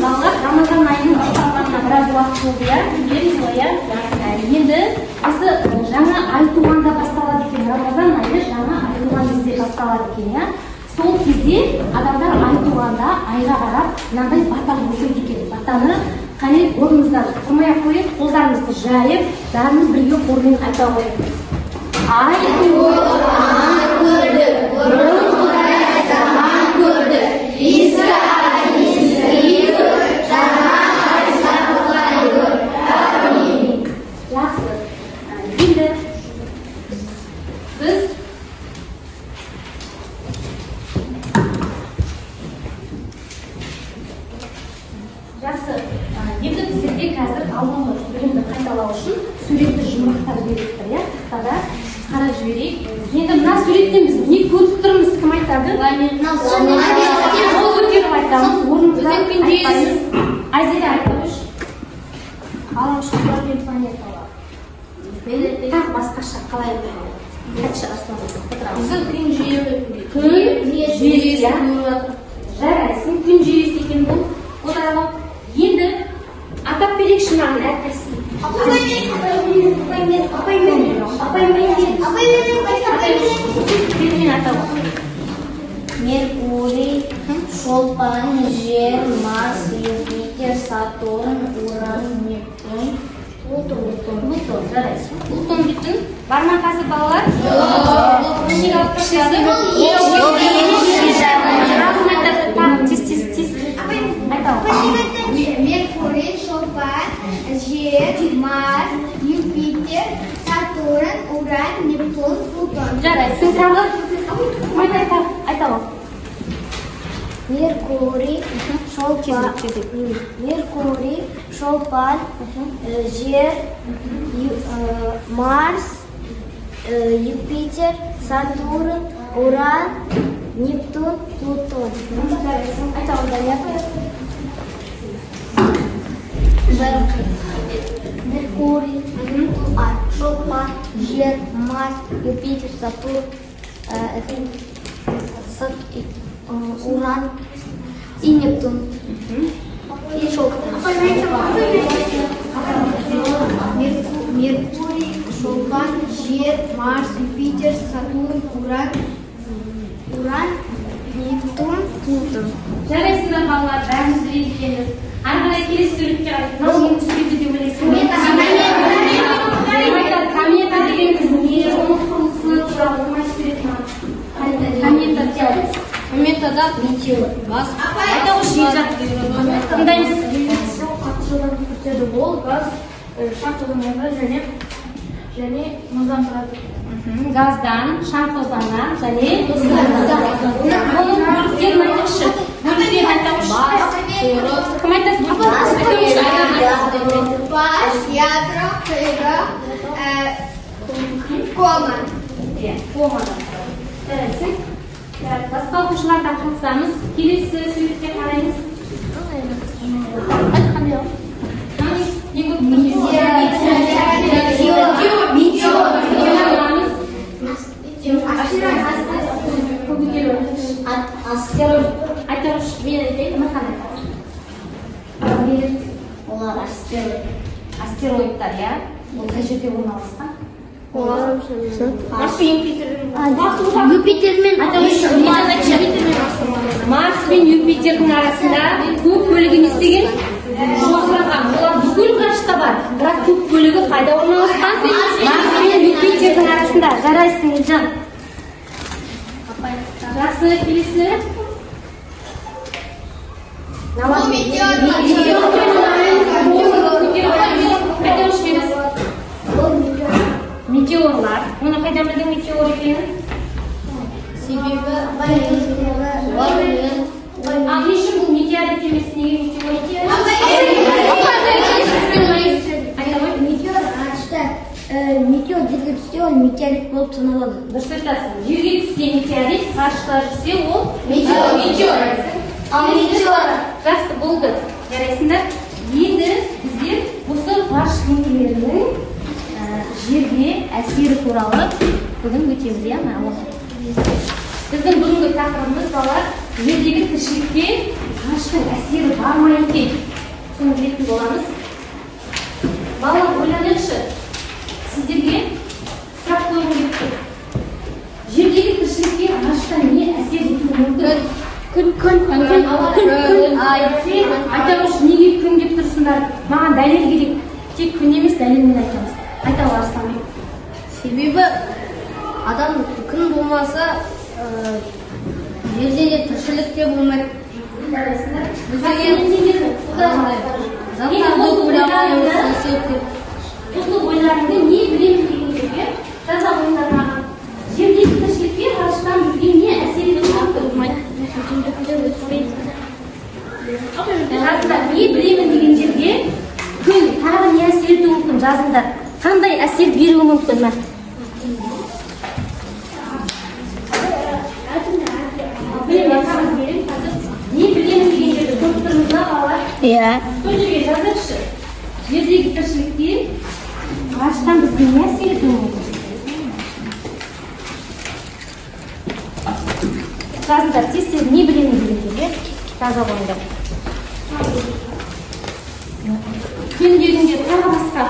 балалар, Рамазан айының басталғанына біраз уақыт болды, иә? Білеміз ғой, иә? Енді осы жаңа ай туғанда басталады екен, Рамазан айы жаңа ай туған кезде басталады екен, иә? Сол кезде адамдар ай туғанда айға қарап мынандай бата оқиды екен. Батаны қане орнымыздан тұрмай-ақ қойып, қолдарымызды жайып, бәріміз бірге хормен айта қояйық. Ай туып, ай көрді, бұрын Құдай заман көрді. Ескі ай, ескі көр, жаңа ай сатылай көр. Әмин. Жақсы. Енді біз жақсы. Енді сізге қазір алдыңғы білімді қайталау үшін суретті жұмбақтап жіберейік, иә? Тақтада қарап жіберейік. Енді мына суреттен біз не көріп тұрмыз, кім айтады? Қол көтеріп айтамыз, орнымызда айтпаймыз. Айзере айтыңыз. Ғаламшылдар мен планеталар. Так басқаша қалай айтады? Біздің күн жүйесі. Күн жүйесі. Жарайсың, күн жүйесі екен бұл. Қодайлау. Енді атап берекші маған әрқайсысын. Апаймен атап. Меркурий, Шолпан, Жер, Марс, Юпитер, Сатурн, Уран, Нептун, Плутон. Жарайсың. Плутон дейтін. Бар ма қазір балалар? Ішек алып тұршысы? Меркурий, Шолпан, Жер, Марс, Юпитер, Сатурн, Уран, Нептун, Плутон. Жарайсың тағы. Айталым. Меркурий, Шолпан, Жер, Марс, Юпитер, Сатурн, Уран, Нептун, Плутон. Айталым, Дания. Меркурий, Шолпан, Жер, Марс, Юпитер, Сатурн, Уран и Нептун. И Шолпан. Меркурий, Шолпан, Жер, Марс, Юпитер, Сатурн, Уран, Нептун, Плутон. Жарайсыңдар балалар, бәріміз біледі екенбіз. Ары қарай келесі суретке қарайық. Мынау нені суреті деп ойлайсың? Комета дегеніміз не? Оның құрылысы туралы кім айтып береді маған? Комета деп. Кометада метеор. Газ. Тыңдаймыз. Қатшылдан өтеді ол газ шаң тозаңында және мұздан тұрады. Газдан, шаң тозаңнан және оның бөліктерін айтыңызшы. Бөліктерін айтыңызшы. Кім айтады? Бас, ядро, қиға, кома. Комадан. Жарайсың. Басқа оқушылардан қатысамыз. Келесі суретке қараймыз. Айтқандай ол. Не көп астероид. Айтыңыз, мен айтайын, кім қандай? Олар астероид. Астероидтар, иә? Ол қай жерде орналасқан? Марс пен Марс пен Юпитердің арасында көп бөлігі не істеген? Шоқыраған. Олар бүкіл ғарышта бар. Бірақ көп бөлігі қайда орналасқан? Марс пен Юпитердің арасында. Жарайсың, Елжан. Жақсы, келесі. Метеорлар. Оны қайдан білдің метеор екенін? Себебі Ал не үшін бұл метеорит емес, неге метеор? Метеор жерге түссе, ол метеорит болып саналады. Дұрыс айтасың. Жерге түссе метеорит, ғарышта жүрсе ол метеор. Ал метеор жақсы болды. Жарайсыңдар. Енді біздер осы ғарыш денелерінің жерге әсері туралы бүгін өтеміз, иә ме? Біздің бүгінгі тақырыбымыз балалар жердегі тіршілікке ғарыштың әсері бар ма екен? Соны білетін боламыз. Балалар, ойланайықшы. Сіздерге сұрақ қойғым келіп тұр. Жердегі тіршілікке ғарыштан не әсер етуі мүмкін? Күн, ай. Айтамыз, неге күн деп тұрсыңдар? Маған дәлел керек. Тек күн емес, дәлелмен айтамыз. Айтамыз, Арыстанбек. Себебі адам күн болмаса, жерде де тіршілік те болмайды. Осы ойларыңды не білемін дегендерге жаза қойыңдар маған. Жердегі тіршілікке ғарыштан бізге не әсер етуі мүмкін? Жазыңдар, не білемін деген жерге күн тағы не әсер етуі мүмкін? Жазыңдар. Қандай әсер беруі мүмкін? Не білемін деген жерді көріп тұрмыз ба, балалар? Иә. Сол жерге жазайықшы. Жердегі тіршілікте ғарыштан бізге не әсер етуі мүмкін? Жазыңдар, тез не білемін деген жерге жаза қойыңдар. Күн дегенде тағы басқа.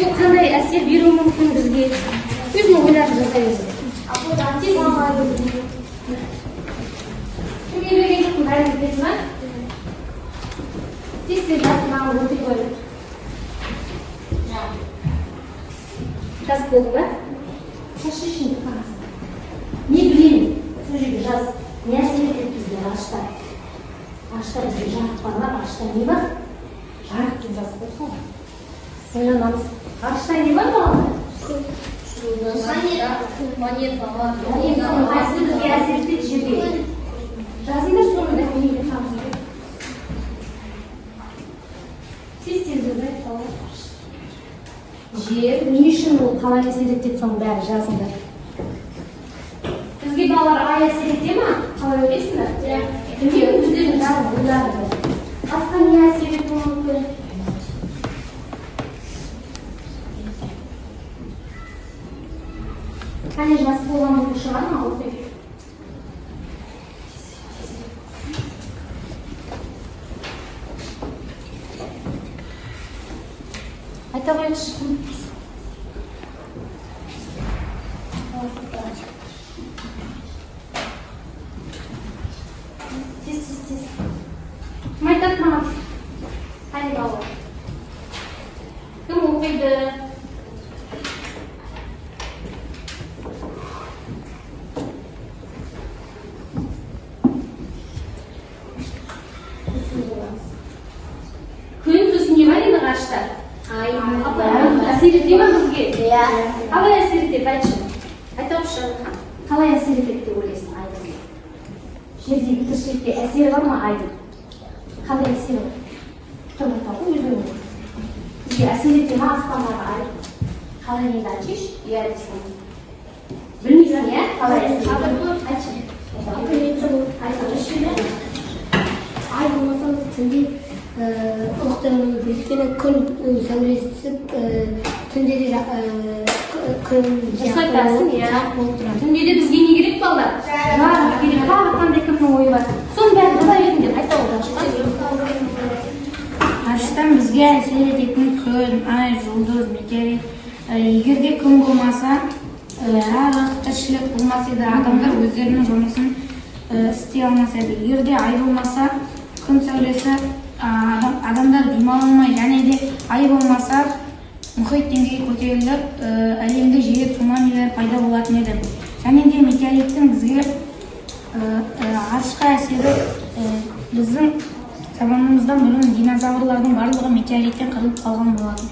Ол қандай әсер беруі мүмкін бізге? Өзінің ойларын жасаймыз. Кімге берген жоқпын, бәрін білесің ба? Тез жазып маған өте қойды. Жазып болды ба? Шашы үшін қарасың. Не білемін? Сол жерге жаз. Не әсер етеді бізге ғарыштан? Ғарышта бізге жарық бар ма? Ғарышта не бар? Жарық деп жазып қойсың. Ойланамыз. Ғарышта не бар балалар? Планета бар. Планетаның қайсысы бізге әсер етеді жерге? Жазыңдар, соны дәлелдеп қойыңдар. Тез жазайық балалар. Жер не үшін ол қалай әсер етеді, соның бәрі жазыңдар. Бізге балалар ай әсер ете ма? Қалай ойлайсыңдар? Кімге өздерің жазып ойларыңдар. Басқа не әсер етуі мүмкін? Қане жас болған болып шығар ма? Оқиды. Айта қойыңызшы. Тез. Кім айтады маған? Қане балалар? Кім оқиды? Күн сосын не бар енді ғарышта? Әсер ете ме бізге? Иә. Қалай әсер етеді, айтшы. Айтаушы. Қалай әсер етеді деп ойлайсың айдың? Жердегі тіршілікте әсері бар ма айдың? Қандай әсері бар? Тұрмақтағы өзінің. Бізге әсер ете ме аспандағы ай? Қалай енді айтшы? Иә десің. Білмейсің, иә? Қалай әсер ете? Айтшы. Айтшы. Ай болмаса түнде ұлықтарымыз өйткені күн сәулесі түсіп түнде де күн жасайтасың, иә. Түнде де бізге не керек балалар? Жарық керек. Тағы қандай кімнің ойы бар? Соның бәрін жаза беріңдер. Айта отырыңызшы. Ғарыштан бізге әсер ететін күн, ай, жұлдыз, метеорит. Егер де күн болмаса, жарық, тіршілік болмас еді, адамдар өздерінің жұмысын істей алмас еді. Егер де ай болмаса, күн сәулесі адамдар демаламай, және де ай болмаса, мұхит деңгейі көтеріліп, әлемде жер цунамилер пайда болатын еді. Және де метеориттің бізге ғарышқа әсері біздің заманымыздан бұрын динозаврлардың барлығы метеориттен қырылып қалған болатын.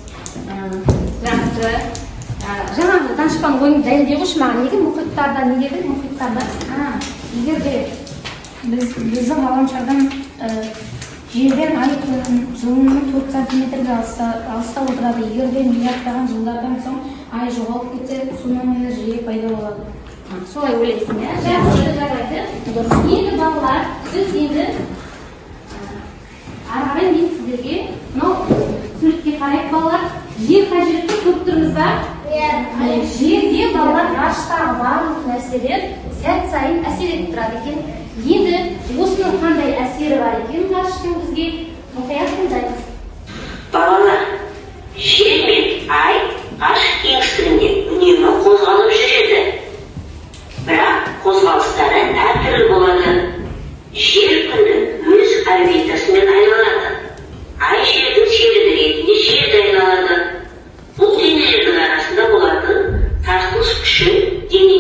Жақсы. Жаңағы данышпан ойыңды дәлелдей қойшы маған. Неге мұхиттарда, не деді мұхиттарда? Егер де біздің ғаламшардан жерден ай жылының 4 сантиметрге алыста отырады. Егер де миллиардтаған жылдардан соң ай жоғалып кетсе, цунамилер жиі пайда болады. Солай ойлайсың, иә? Жақсы, жарайды. Енді балалар, сіз енді арқарай мен сіздерге мынау суретке қарайық балалар. Жер қажетті көп тұрмыз ба? Жерде балалар ғарыштағы барлық нәрселер сәт сайын әсер етіп тұрады екен. Енді осының қандай әсері бар екен ғарыштың бізге мұқият тыңдаймыз. Балалар, жер мен ай ғарыш кеңістігінде үнемі қозғалып жүреді. Бірақ қозғалыстары әртүрлі болады. Жер күнді өз орбитасымен айналады. Ай жердің серігі ретінде жерді айналады. Бұл денелердің арасында болатын тартылыс күші дене.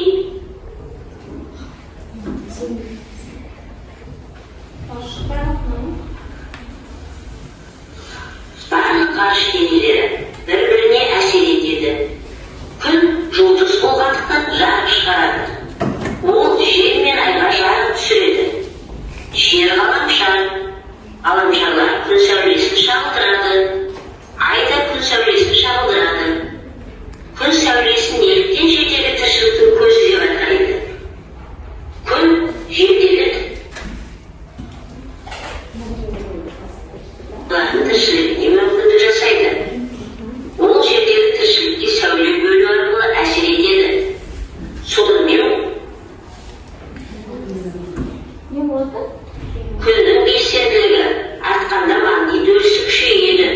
Барлық ғарыш денелері бір-біріне әсер етеді. Күн жұлдыз болғандықтан жарық шығарады. Ол жер мен айға жарық түсіреді. Жер ғаламшарлар күн сәулесін шағылдырады. Ай да күн сәулесін шағылдырады. Күн сәулесін неліктен жердегі тіршіліктің көзі деп атайды? Күн жердегі тіршілігіне мүмкіндік жасайды. Ол жердегі тіршілікке сәуле бөлу арқылы әсер етеді. Сонымен күннің белсенділігі артқанда магнит өрісі күшейеді.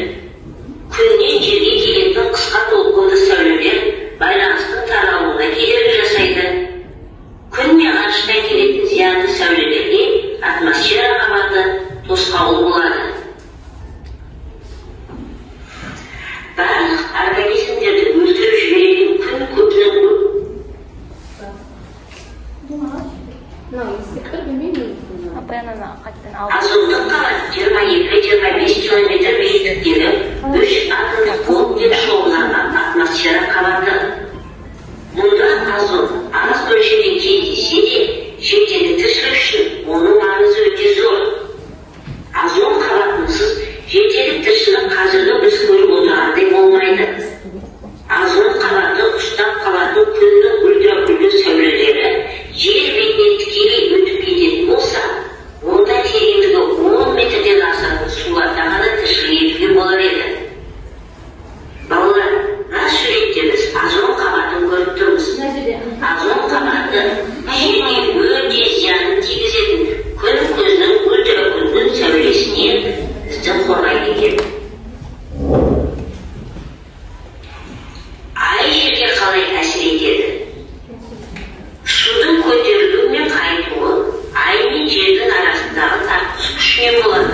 Күннен жерге келетін қысқа толқынды сәулелер байланыстың таралуына кедергі жасайды. Күн мен ғарыштан келетін зиянды сәулелерге атмосфера қабаты тосқауыл болады. Барлық организмдерді өлтіріп жіберетін күн көпінің азоттық қабат 22-25 километр биіктіктегі 3 атомдық блок деп шоғырланған атмосфера қабаты. Мұнда азот аз мөлшерде кездессе де, жердегі тіршілік үшін оның маңызы өте зор. Азот қабатынсыз жердегі тіршілік қазіргі біз көріп отырғандай болмайды. Азот қабаты ұштап қалатын күннің ультрафиолет сәулелері жер бетінен тікелей өтіп кететін болса, онда тереңдігі 10 метрден асатын суларда ғана тіршілік етуге болар еді. Балалар, мына суретте біз азот қабатын көріп тұрмыз. Азот қабаты жерге өте зиянын тигізетін күн көзінің ультрафиолет сәулесінен бізді қорғайды екен. Ай жерге қалай әсер етеді? Шудың көтерілуі мен қайтуы ай мен жердің арасындағы тартылыс күшінен болады.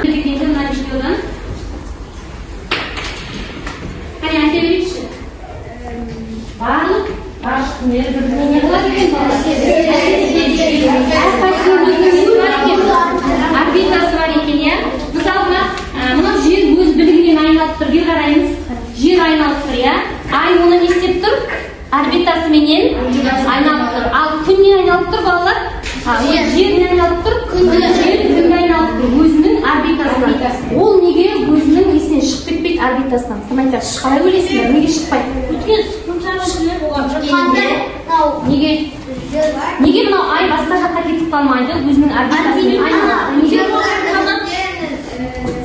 Барлық ғарыштың бір-біріне не болады екен? Орбитасы бар екен, иә? Мысалы, мынау жер өз білігінен айналып тұр, бері қараймыз. Жер айналып тұр, иә? Ай оны не істеп тұр? Орбитасыменен айналып тұр. Ал күн не айналып тұр, балалар? Жер не айналып тұр? Жер күнге айналып тұр, өзінің орбитасынан. Ол неге өзінің есінен шығып кетпейді орбитасынан? Кім айтады? Қалай ойлайсыңдар? Неге шықпайды? Неге мынау ай басқа жаққа кетіп қалмайды, өзінің орбитасымен айналады?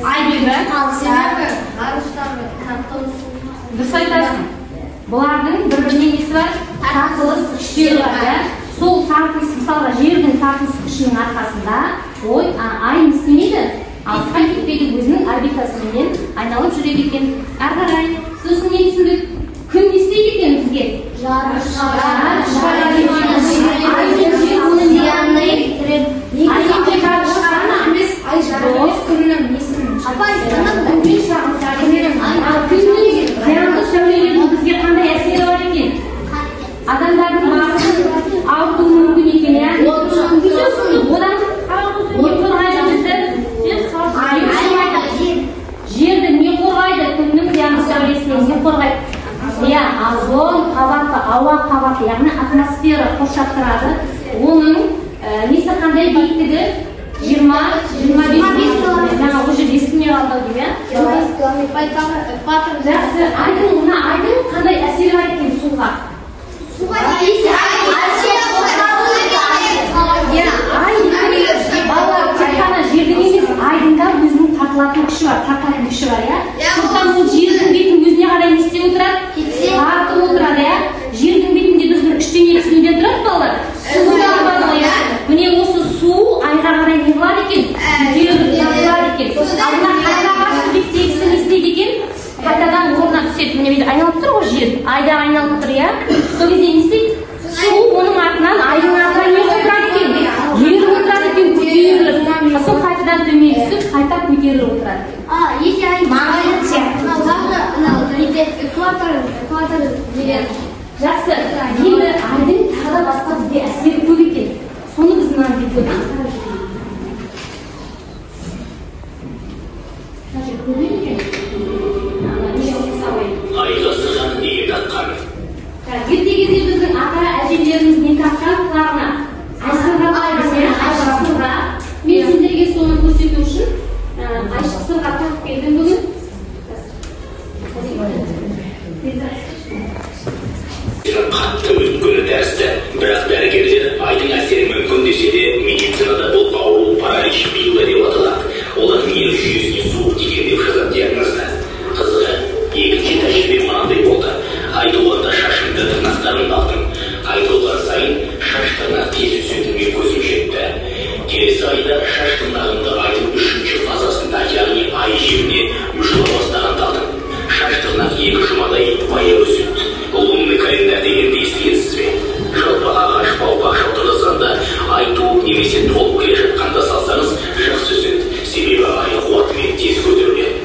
Ай бебі? Дұрыс айтасың. Бұлардың бір-біріне несі бар? Тартылыс күштері бар. Сол тартылыс, мысалға жердің тартылыс күшінің арқасында ай не істемейді? Алысқа кетпейді, өзінің орбитасымен айналып жүреді екен. Әрі қарай сосын не түсіндік? Күн не істейді екен бізге? Жарық шығарады. Зиянды сәулелердің бізге қандай әсері бар екен? Адамдардың басын ауыртуы мүмкін екен, иә? Одан не қорғайды бізді? Жерді не қорғайды? Күннің зиянды сәулесінен не қорғайды? Иә, озон қабаты, ауа қабаты, яғни атмосфера қоршап тұрады. Оның несі қандай биіктігі? 20-25 километр. Жаңа уже естімей қалдық деп, иә? Жақсы, айдың қандай әсері бар екен суға? Балалар, тек қана жердің емес, айдың да өзінің тартылатын күші бар, иә? Сондықтан ол жердің бетін өзіне қарай не істеп отырады? Тартып отырады, иә? Жердің бетінде біздің үштен екісінде тұрады балалар. Су бар, иә? алдына қайтаға субъективісін істейді екен, қайтадан орнына түседі. Міне бүйтіп айналып тұр ғой жер, айда айналып тұр, иә. Сол кезде не істейді? Су оның артынан, айдың артынан не отырады екен? Жер отырады екен, көтеріліп. Сол қайтадан төмен түсіп, қайта көтеріліп отырады. Если они экватор деген. Жақсы, енді айдың тағы да басқа бізде әсері көп екен. Соны біз мына жерде айға сырған неге таққан? ерте кезде біздің ата әжелеріміз не таққан құлағына? Айсырға айшықсырға. Мен сендерге соны көрсету үшін айшықсырға тағып келдім бүгін. Қатты өткені тәрізді, бірақ дәрігерлер айдың әсері мүмкін десе де медицинада бұл ауру паралич билла деп аталады. Олар нерв жүйесіне суық тиген деп жазады диагнозды. Қызығы, екінші тәжірибе мынандай болды. Айтуғанда шашымды тырнақтарын алдым. Айтылған сайын шаш тырнақ тез өсетінге көзім жетті. Келесі айда шаш тырнағымды айдың 3-ші фазасында, яғни ай жеріне мүшіла бастағанды алдым. Шаш тырнақ 2 жұмадай баяу өседі. Лунный календарь дегенді естігенсіз бе? Жалпы ағаш баубақ шалтырғызғанда ай туып немесе толып келе жатқанда салсаңыз жақсы өседі. Себебі ай қуатымен тез көтеріледі.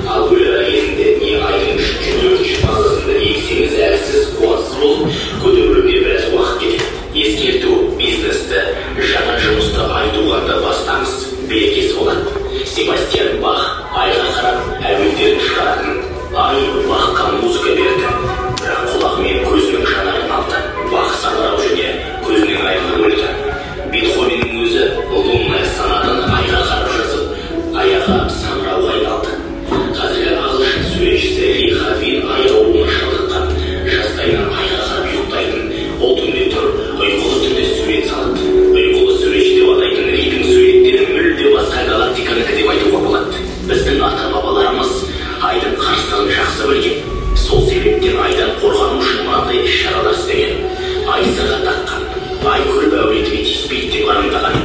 Ал өлер кезінде не айдың 3-4-ші фазасында ексеңіз әлсіз, қуатсыз болып көтерілуіне біраз уақыт кетеді. Ескерту, бизнесті, жаңа жұмысты ай туғанда бастаңыз. Берекесі болады. Себастьян Бах айға қарап әуендерін шығаратын. Ай Бахқа музыка берді. Бірақ құлағы мен көзінің жанарын алды. Бах саңырау және көзінің айқын өлді. Бетховеннің өзі лунная сонатаны айға қарап жазып, аяға саңырауға айналды. Қазіргі ағылшын суретшісі Ли Харвин ай ауруына шалдыққан. Жастайынан айға қарап ұйықтайтын. Ол түнде тұр, ұйқылы түнде сурет салады. Ұйқылы суретші деп атайтын Лидің суреттері мүлде басқа галактиканікі деп айтуға болады. Біздің ата-бабаларымыз айдың қарсылығын жақсы білген. Сол себептен айдан қорғану үшін мынандай іс-шаралар істеген. Ай сырға таққан, ай көріп әулетіме тиіспейді деп арандаған.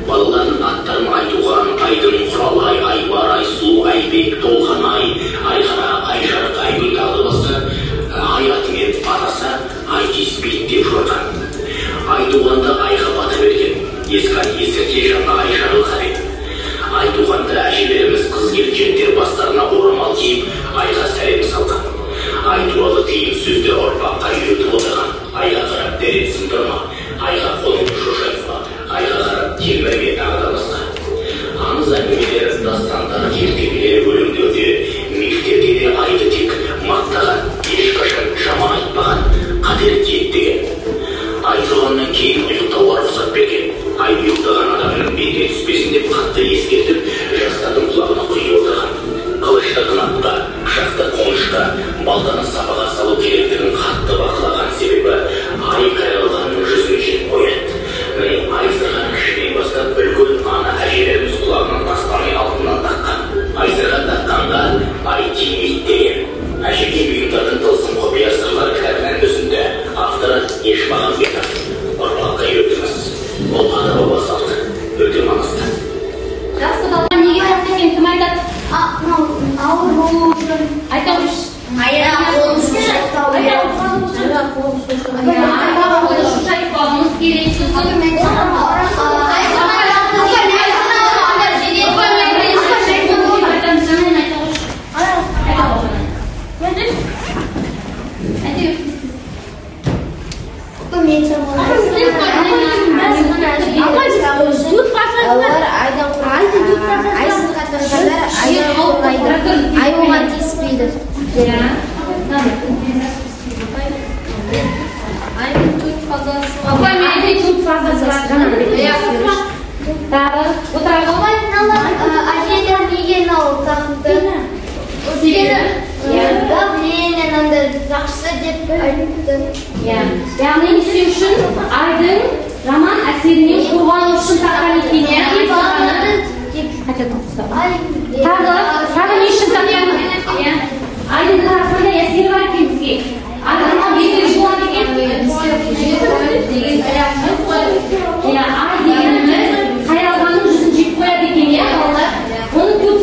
Балалардың аттарын айтуған, айдың құралы ай, айбар, ай сұлу, айбек, толған ай, айқара, ай жарық, ай гүл тағы басқа ай атымен атаса, ай тиіспейді деп жорған. Ай туғанда айға бата берген. Есірте жаңа ай жарылға деді. Ай туғанда әжелеріміз қыз-келіншектер бастарына орамал киіп, айға сәлем салған. Ай туралы тиым сөздер ұрпаққа үйретіп отырған. Айға қарап дәрет сындырма, айға қолыңды шошайтма, айға қарап телмірме тағы да басқа. Аңыз әңгімелер, дастандар, ертегілер, өлеңдерде, мифтерде де айды тек мақтаған, ешқашан жаман айтпаған, қадірі тиеді. Ай тұрғаннан кейін ұйықтауға рұқсат берген. Ай ұйықтаған адамның бетіне түспесін деп қатты ескертіп, жастардың құлағына құйып отырған. Қылышты қынапқа, пышақты қонышқа, балтаны сапаға салу керектігін қатты бақылаған себебі ай қайралғанның жүзін жеп қояды. Міне ай сырған кішінен бастап үлкен ана әжелеріміз құлағынан тастамай алтыннан таққан. Ай сырға таққанға ай тимейді деген. Әшекей бұйымдардың тылсым құпия сырлары кітабынан үзінді. Авторы Ешмағамбетов. Ұрпаққа үйретіңіз. Ол ата-баба салты. Өте маңызды. Жақсы, балалар неге таққан екен, кім айтады? Ауыр болу үшін. Айта көрші. Аяқ қолын шошайтпау керек. Аяқ қолын шошайтпауымыз керек. Ай оған тиіспейді. Айдың 4 фазасы. Апай, менде 4 фазасы бар. Тағы, отырағы. Әжелер неге мынау тақымды? Менен андай жақсы деп айтты. Яғни не істеу үшін айдың жаман әсерінен қорғану үшін таққан екен. Тағы не үшін таққан? Айдың қандай әсері бар екен бізге? Айдың беті жуан екен. Ай дегеніміз қайралғанның жүзін жеп қояды екен, балалар. Оның көп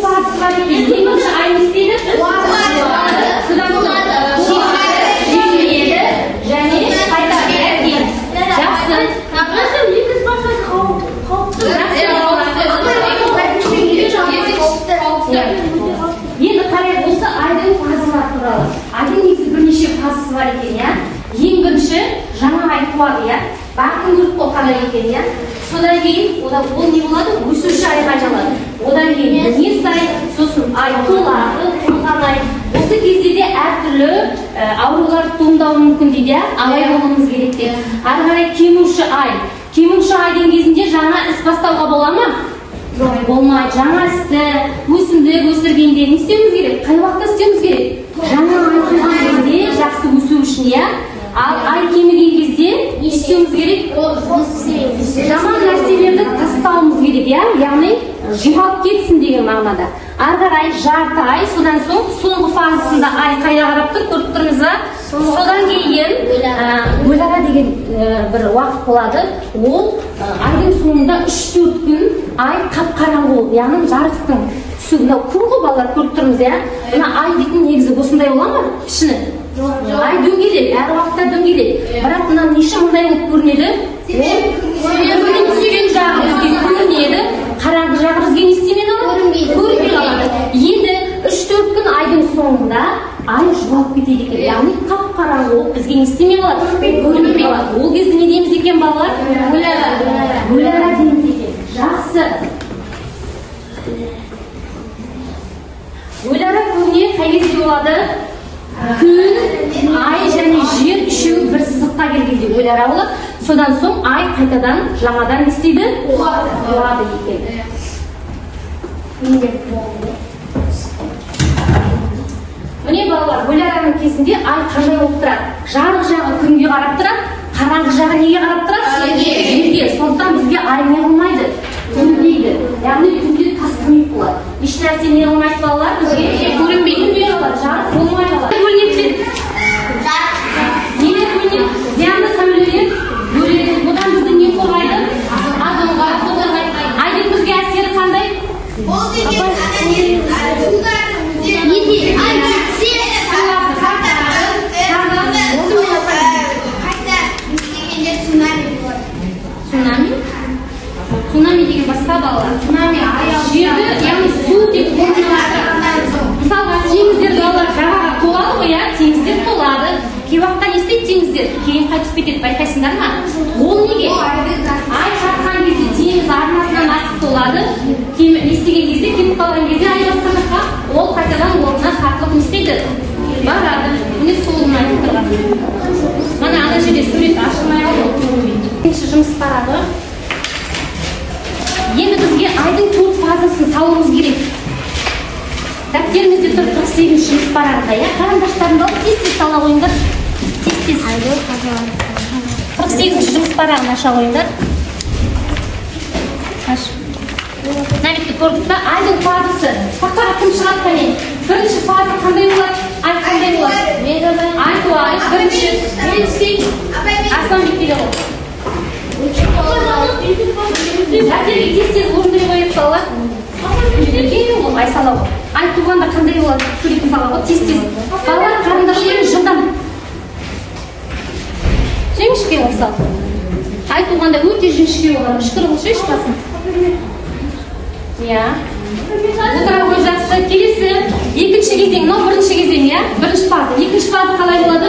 туралы. Айдың негізі бірнеше фазасы бар екен, иә. Ең бірінші жаңа ай туады, иә. Бақын көріп қоқанар екен, иә. Содан кейін ол не болады? Өсуші айға айналады. Одан кейін мінез ай, сосын ай толады, толған ай. Осы кезде де әртүрлі аурулар туындауы мүмкін дейді, абай болуымыз керек деп. Ары қарай кемуші ай. Кемуші айдың кезінде жаңа іс бастауға бола ма? Болмайды. Жаңа істі, өсімдік өсіргенде не істеуіміз керек? Қай уақытта істеуіміз керек? Жаңа ай туған кезде жақсы өсу үшін, иә. Ал ай кеміген кезде не істеуіміз керек? Жаман нәрселерді тастауымыз керек, иә. Яғни жоғалып кетсін деген мағынада. Ары қарай жарты ай, содан соң соңғы фазасында ай қайда қарап тұр, көріп тұрмыз ба? Содан кейін өлара деген бір уақыт болады. Ол айдың соңында 3-4 күн ай қап-қараңғы болды. Яғни жарықтың түсі, мынау күн ғой балалар, көріп тұрмыз, иә. Мына ай дейтін негізі осындай бола ма? Пішіні. Ай дөңгелек, әр уақытта дөңгелек. Бірақ мына неше мындай болып көрінеді? Күннің түскен жағы бізге көрінеді. Қараңғы жағы бізге не істемей қалады? Көрінбей қалады. Енді 3-4 күн айдың соңында ай жоғалып кетеді екен. Яғни қап-қараңғы болып бізге не істемей қалады? Көрінбей қалады. Ол кезде не дейміз екен балалар? Өлара дейміз екен. Жақсы. Өлара көбіне қай кезде болады? Күн, ай және жер үшеуі бір сызыққа келгенде өлара болады. Содан соң ай қайтадан жаңадан істейді? Болады екен. Міне балалар, өлараның кезінде ай қандай болып тұрады? Жарық жағы күнге қарап тұрады, қараңғы жағы неге қарап тұрады? Жерге. Сондықтан бізге ай не қылмайды? Көрінбейді. Яғни күнде тастамайды болады. Еш нәрсе не қылмайды балалар? Бізге көрінбейді, жарық болмай қалады. Неге бөлінеді? Зиянды сәулелер бөлінеді. Одан бізді не қорғайды? Азонға қорғайды. Айдың бізге әсері қандай? Цунами деген басқа балалар. Цунами жерді, яғни су деп қорғайды. Мысалға теңіздер балалар жағаға толады ғой, иә, теңіздер толады. Кей уақытта не істейді теңіздер? Кейін қайтып кетеді, байқайсыңдар ма? Ол неге? Ай жатқан кезде теңіз арнасынан асып толады. Не істеген кезде, кетіп қалған кезде ай басқандыққа ол қайтадан орнына тартылып не істейді? Барады. Міне солын айтып тұрған. Мана ана жерде сурет ашылмай қалды. Екінші жұмыс парағы. Енді бізге айдың 4 фазасын салуымыз керек. Дәптеріңізде тұр 48 жұмыс парағында, иә? Қарандаштарыңды алып тез-тез сала қойыңдар. Тез-тез. 48 жұмыс парағын аша қойыңдар. Аш. Нәбетті көрдік та, айдың фазасы. Тақтаға кім шығады қане? Бірінші фаза қандай болады? Ай қандай болады? Ай туады. Бірінші. Аслан бекпеде ғой. Дәптерге тез-тез орындай қойып балалар. Ай салау. Ай туғанда қандай болады? Суретін салау. Тез-тез. Балалар қарындашпен жылдам. Жеңішке осал. Ай туғанда өте жіңішке болады. Үшкір ұлшы ешпасын. Иә. Отыра қой жақсы. Келесі екінші кезең. Мынау бірінші кезең, иә? Бірінші фаза. Екінші фаза қалай болады?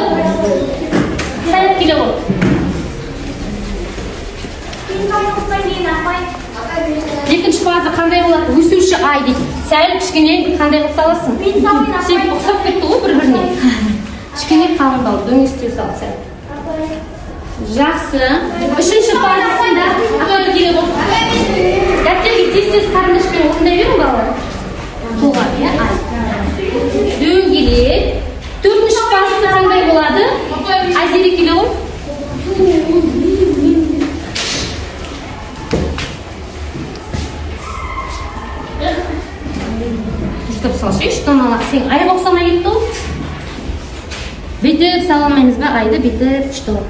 Сәліп келе ғой. Екінші фаза қандай болады? Өсуші ай дейді. Сәл кішкене қандай қылып саласың? Сен ұқсап кетті ғой бір-біріне. Кішкене қалыңдау, дөңестей сал сәл. Жақсы. Үшінші фазасында ақтөре келе ғой. Дәптерге тез-тез қарындашпен орындай берің балалар. Туған, иә? Ай. Дөңгелек. Төртінші фазасы қандай болады? Айзере келе ғой. Жүстіп салшы, ештен алақ. Сен айға ұқсамай кетті ғой. Бүйтіп саламаймыз ба? Айды бүйтіп күшті ғой.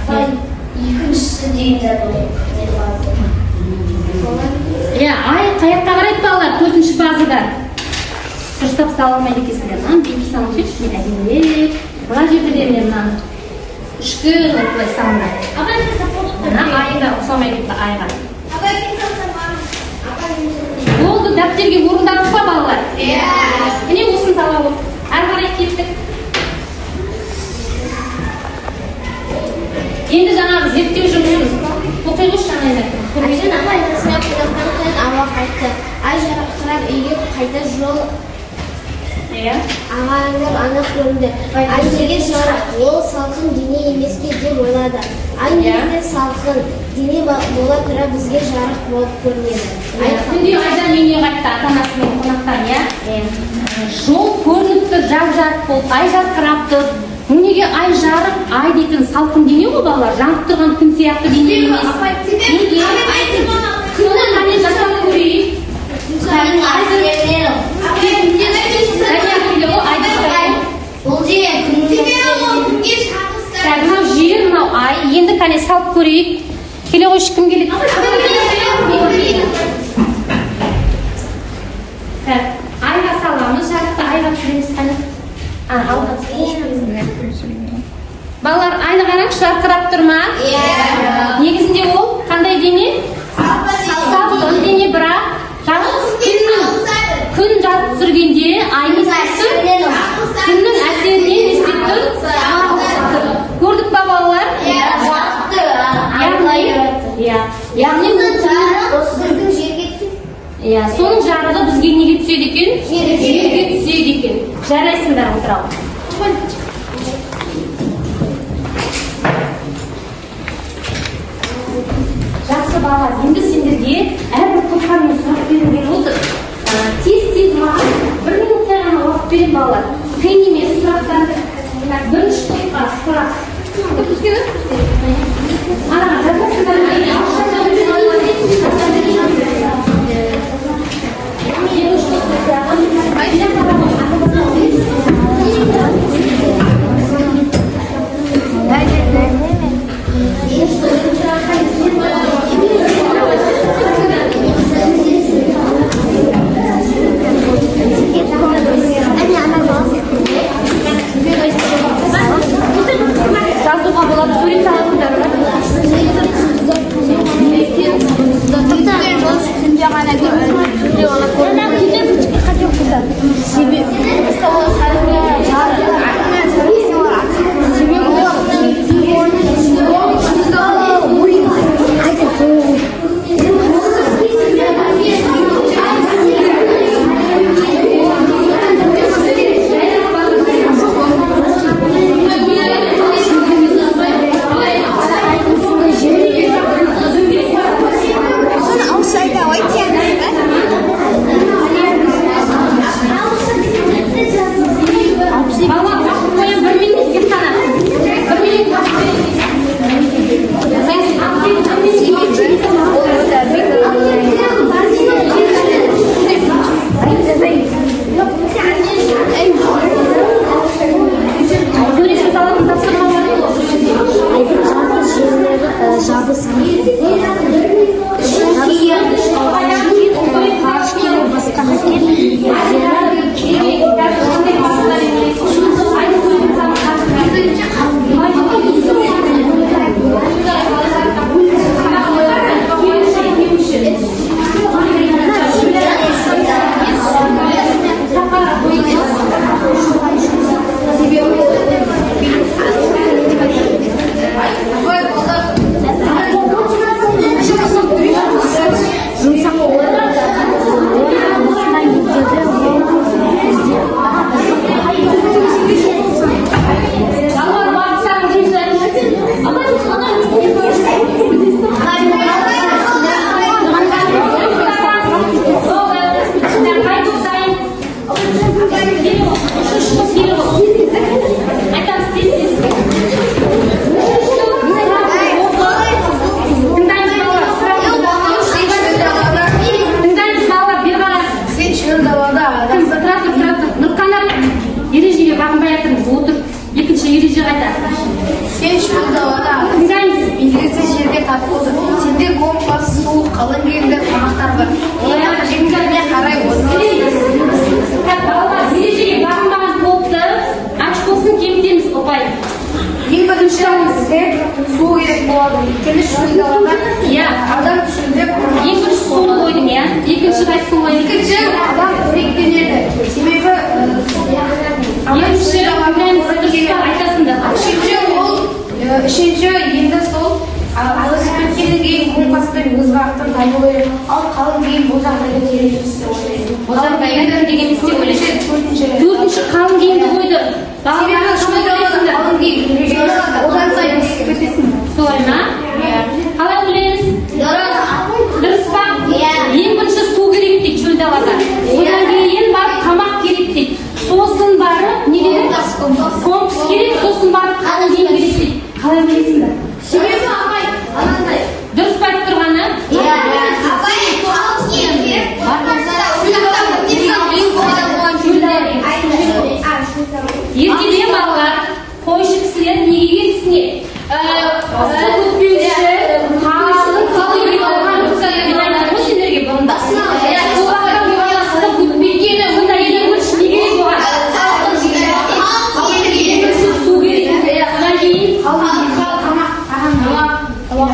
Екіншісі дейді. Ай қаяққа қарайды балалар? Төртінші фазада. Дұрыстап саламайды екесіңдер. Бүйтіп саламшы, мен әдемелеп. Бұра жерді де мен мынаны. Үшкір ұлтылай салмайды. Айға ұқсамай кетті, айға. Болды, дәптерге орындадық па балалар? Міне осыны сала ғой. Әрі қарай кеттік. Iya. Ағайындар анық көрінді. Ай неге жарық, ол салқын дене емес пе деп ойлады. Ай неге салқын дене бола тұра бізге жарық болып көрінеді. Күнде айдан үйіне қайтты ата-анасымен қонақтан, иә? Жол көрініп тұр, жап-жарық болып, ай жарқырап тұр. Неге ай жарық, ай дейтін салқын дене ғой балалар, жанып тұрған күн сияқты дене емес. Неге? Күнді қане жасап көрейік. Мынау жер, мынау ай, енді қане салып көрейік. Келе ғой, кім келеді? Айға саламыз, жарықты айға түсіреміз қане. Балалар, айды қараңызшы, жарқырап тұр ма? Негізінде ол қандай дене? Салқын дене, бірақ күн жарық түсіргенде ай не істеп тұр? Күннің әсерінен не істеп тұр? Көрдік па балалар? Яғни соның жарығы бізге неге түседі екен? Жерге түседі екен. Жарайсыңдар, отыралық. Жақсы балалар, енді сендерге әрбір тоқтаммен сұрақ беруге отыр. Тез-тез маған бір минуттай ғана уақыт берем балалар. Қиын емес сұрақтарды. Бірінші топқа сұрақ. Анаға жазасыңдар. Жазуға болады, сурет салатындар ма? Үшінші енді сол алысып кеткеннен кейін компаспен өз бағытын табу керек. Ал қалың кейін бұл жағдайда керек. Одан кейін деген істеу керек. Төртінші Одан сайын солай ма? Қалай ойлаймыз? Дұрыс па? Ең бірінші су керек дейді шөл далада. Одан кейін барып тамақ керек дейді. Сосын барып не керек? Компас керек, сосын барып қалың киім керек дейді. Қалай ойлайсыңдар? себебі апай анандай Дұрыс па айтып тұрғаны? апай қалың киім керек Ертеден балалар, қойшы кісілер неге келісіне? Көтпеуші, қалың керек алған көксәлерге айнады ғой сендерге бұрында. Солақтан баласында көтпейкені, мұнда ең бірінші не керек оған? Су керек. Одан кейін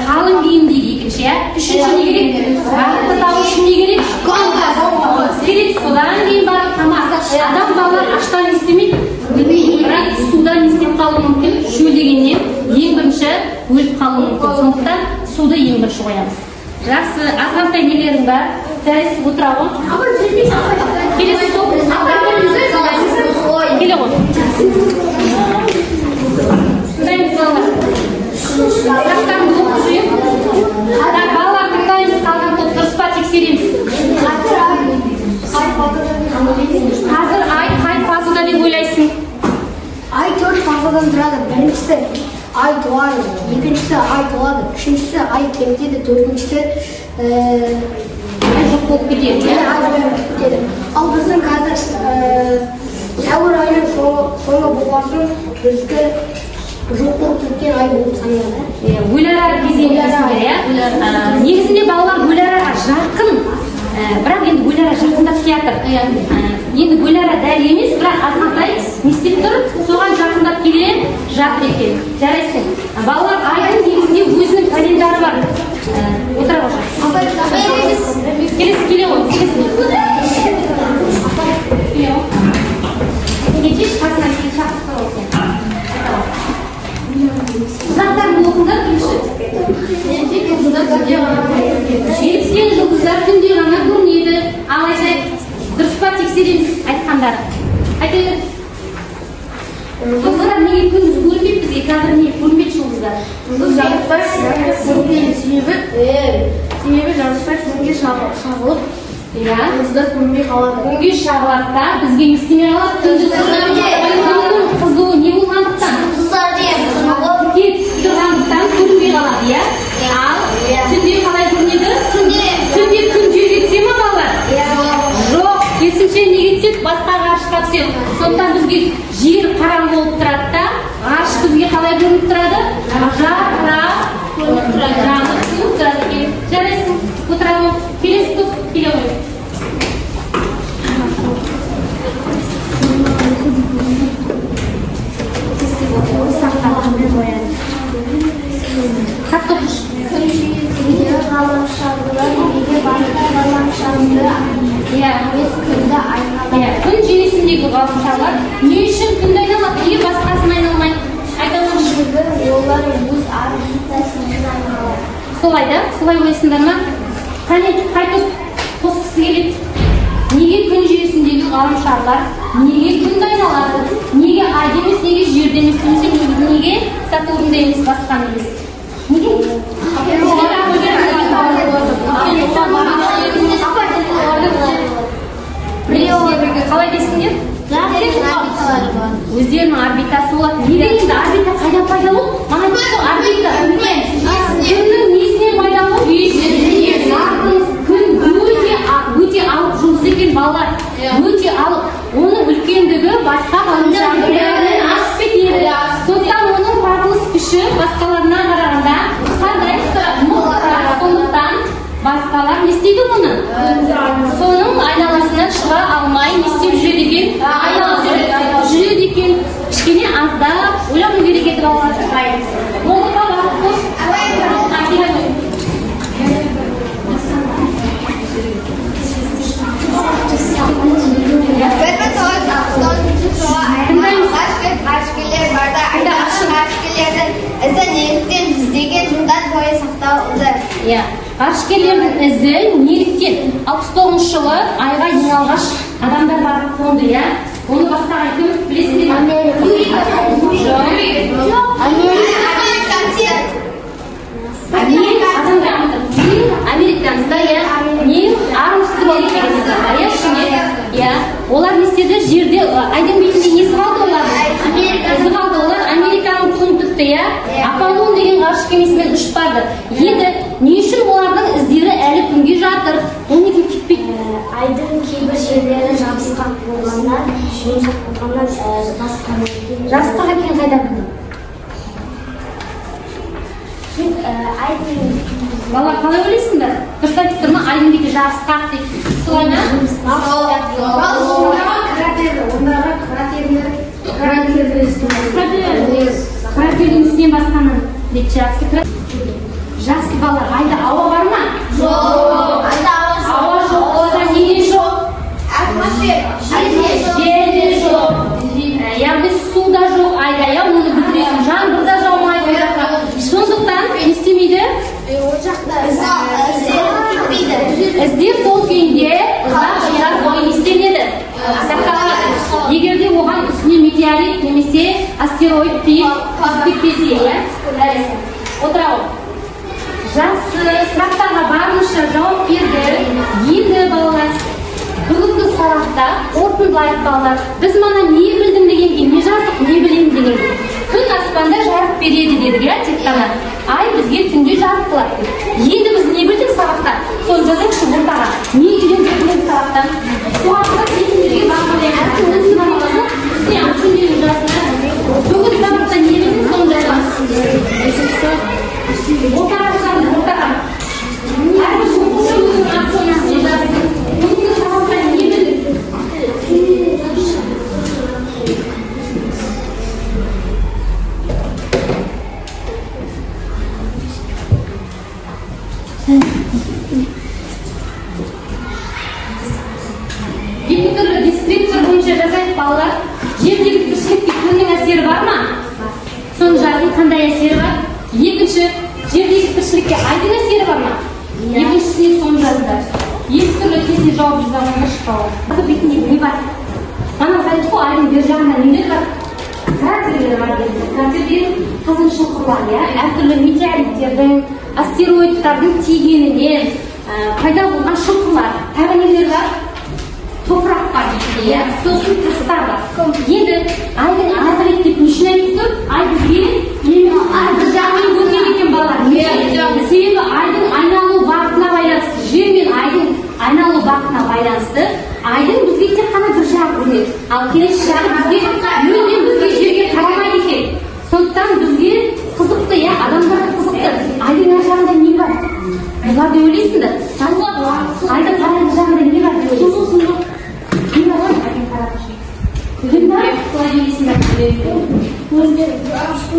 қалың киім дейді екінші, иә? Үшінші не керек? Бақытты табу үшін не керек? Компас керек. Содан кейін барып тамақ. Адам балалар аштан істемейді. Бірақ судан істеп қалуы мүмкін. Шөл дегеннен ең бірінші өліп қалуы мүмкін. Сондықтан суды ең бірінші қоямыз. Жақсы, азғантай нелерің бар? Жарайсыз отыра ғой. Келесі топ. Келе ғой. Тыңдаймыз балалар. Сұрақтарымды оқып жүрейін. Балалар тыңдаймыз, қалған топ дұрыс па тексереміз. Қазір ай қай фазада деп ойлайсың? ай 4 фазадан тұрады. Біріншісі ай туады, екіншісі ай туады, үшіншісі ай кетеді, төртіншісі Жоқ болып кетеді. Ал біздің қазір сәуір айының соңы болғасын бізді жоқ болып кеткен ай болып саналады. Өлара кезеңі дейсіңдер, иә? Негізінде балалар өлараға жақын, бірақ енді өлара жақындап келатыр. Енді өлара дәл емес, бірақ азғантай не істеп тұр? Соған жақындап келе жатыр екен. Жарайсың. Балалар айдың негізінде өзінің календары бар. Отыра ғой. Келесі келе ғой. Кетеш қасына келе шақырып тұр екен. Ұзақтарын оқыңдар бірінші. Желіккен жұлдыздар күнде ғана көрінеді. Ал айтайық, дұрыс па тексереміз айтқандары. Айтайық. Жұлдыздар неге күндіз көрінбейді бізге? Қазір не көрінбейді жұлдыздар? Жарықтар себебі жарықтар күнге шағылып, жұлдыздар көрінбей қалады. Күнге шағылады да бізге не істемей қалады? Күндіз қызуы не болғандықтан? Кетіп тұрғандықтан көрінбей қалады, иә? Ал түнде қалай көрінеді? Түнде күн жерге түсе ме балалар? Жоқ, керісінше неге түседі? Басқа ғарышқа түседі. Сондықтан бізге жер қараңғы болып тұрады да, ғарыш бізге қалай көрініп тұрады? Жарқырап көрініп тұрады. Жанып көрініп тұрады екен. Жарайсың, отыра ғой. Келесі топ келе ғой. Қатты оқыш. Күн жүйесіндегі ғаламшарлар не үшін күнді айналады? Неге басқасын айналмайды? Айталыңызшы. Олар өз орбитасымен айналады. Солай да? Солай ойлайсыңдар ма? Қане қайтып қосқысы келеді. Неге күн жүйесіндегі ғаламшарлар неге күнді айналады? Неге айда емес, неге жерде емес, неге Сатурнда емес, басқа емес? Неге? Қалай дейсіңдер? Өздерінің орбитасы болады. Неге енді орбита қайдан пайда болды? Маған айтты орбита. Күннің несінен пайда болды? Күн өте алып жұлдыз екен балалар. Өте алып. Оның үлкендігі басқа ғаламшарлардан асып кетеді. Сондықтан оның парылыс күші басқаларына қарағанда қандай? Сондықтан басқалар не істейді мұны? Соның айналасынан шыға алмай не істеп жүреді екен? Айналып жүреді екен. Кішкене аздап ойлану керек еді балалар. Молдыққа бағып қош. Ғарышкерлер барда ғарышкерлердің ізі неліктен жүздеген жылдар бойы сақталды? Ғарышкерлердің ізі неліктен 69 жылы айға ең алғаш адамдар барып қонды, иә? Оны бастаған кім? Білесіңдер ме? Американецтер, иә, не Армстронг деген адамдар, иә, иә. Олар не істеді? Жерде айдың бетінде не сығалды олар? Сығалды олар Американың туын тікті, иә. Аполлон деген ғарыш кемесімен ұшып барды. Енді не үшін олардың іздері әлі күнге жатыр? Ол неге кетпейді? Айдың кейбір жерлері жабысқақ болғаннан, жұмсақ болғаннан Жастық екен қайда білдің? Бала қалай ойлайсыңдар? Дұрыс айтып тұр ма? Айдың беті жабысқақ дейді. Солай ма? Кратердің үстінен басқанын деп жақсы. Жақсы балалар, айда ауа бар ма? жоқ. Ауа жоқ болса неге жоқ? Жер де жоқ. Яғни су да жоқ айда, иә, оны бітіресің. Жаңбыр да жаумайды. Сондықтан не істемейді? Ол жақта Іздер сол күйінде ұзақ жылдар бойы істеледі. Сақталады. Егер де оған үстіне метеорит немесе астероид тиіп кетпесе, иә? Отыра ғой. Жақсы, сұрақтарға барынша жауап берді. Енді балалар, бүгінгі сабақта қорытындылайық балалар. Біз мана не білдім дегенге, не жаздық, не білемін дегенге. Күн аспанда жарық береді дедік, иә, тек қана. Ай бізге түнде жарық қылады. Енді біз не білдік сабақта? Сол жазайықшы ортаға. Не үйрендік сабақтан? Суатқа кетіндерге бағылайық. Әркімнің сынамаласы үстіне ақшындерін жазыңдар. Бүгін сабақта не білдік, соны жазамыз. Ортаға жазамыз, ортаға. Әрбір оқушы өзінің ақшының үстіне жазсын. Бүгінгі сабақта не білдік? Екі түрлі дискриптор бойынша жазайық балалар. Жердегі тіршілікке күннің әсері бар ма? Соны жазың, қандай әсері бар? Екінші, жердегі тіршілікке айдың әсері бар ма? Екіншісіне соны жазыңдар. Екі түрлі кесте жауап жазғанға шықпауы. Бұл бетінде не бар? Мана айтып қой, айдың бер жағында нелер бар? Кратерлер бар деді. Кратерлер қазан шұңқырлар, иә, әртүрлі метеориттердің, астероидтардың тигенінен пайда болған шұңқырлар. Тағы нелер бар? Топырақ бар дейді, иә, сосын тастар бар. Енді айдың арғы беті деп не үшін айтып тұр? Ай бізге бір жағынан көрінеді екен балалар. Себебі айдың айналу бағытына байланысты, жер мен айдың айналу бағытына байланысты, айдың бізге тек қана бір жағы көрінеді. Ал келесі жағы мүлдем бізге жерге қарамайды екен. Сондықтан бізге қызықты, иә, адамдарға қызықты. Айдың ар жағында не бар? Не бар деп ойлайсыңдар? Айдың қараңғы жағында не бар деп ойлайсыңдар?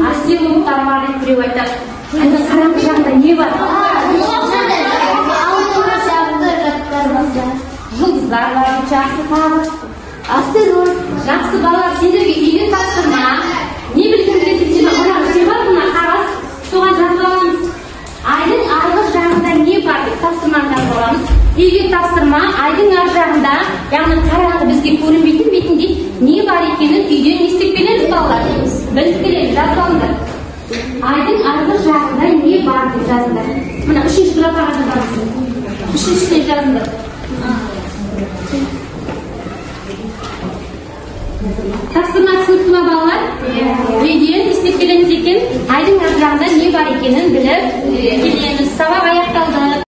Астероидтар бар деп біреу айтады. Айдың қараңғы жағында не бар? Жұлдыздар бар, жақсы тағы. Астероид. Жақсы балалар, сендерге үйге тапсырма. Не білгіңдер деп мына бар, мына қағаз. Соған жазып аламыз. Айдың арғы жағында не бар деп тапсырманы жазып аламыз. Үйге тапсырма, айдың ар жағында, яғни қараңғы бізге көрінбейтін бетінде не бар екенін үйден естіп келеміз балалар. Біліп келеміз, жазып алыңдар. Айдың арғы жағында не бар деп жазыңдар. Мына үшінші графаға жазамыз. Үшіншісіне жазыңдар. Тапсырма түсінікті ма балалар? Үйден естіп келеміз екен, айдың ар жағында не бар екенін біліп келеміз. Сабақ аяқталды.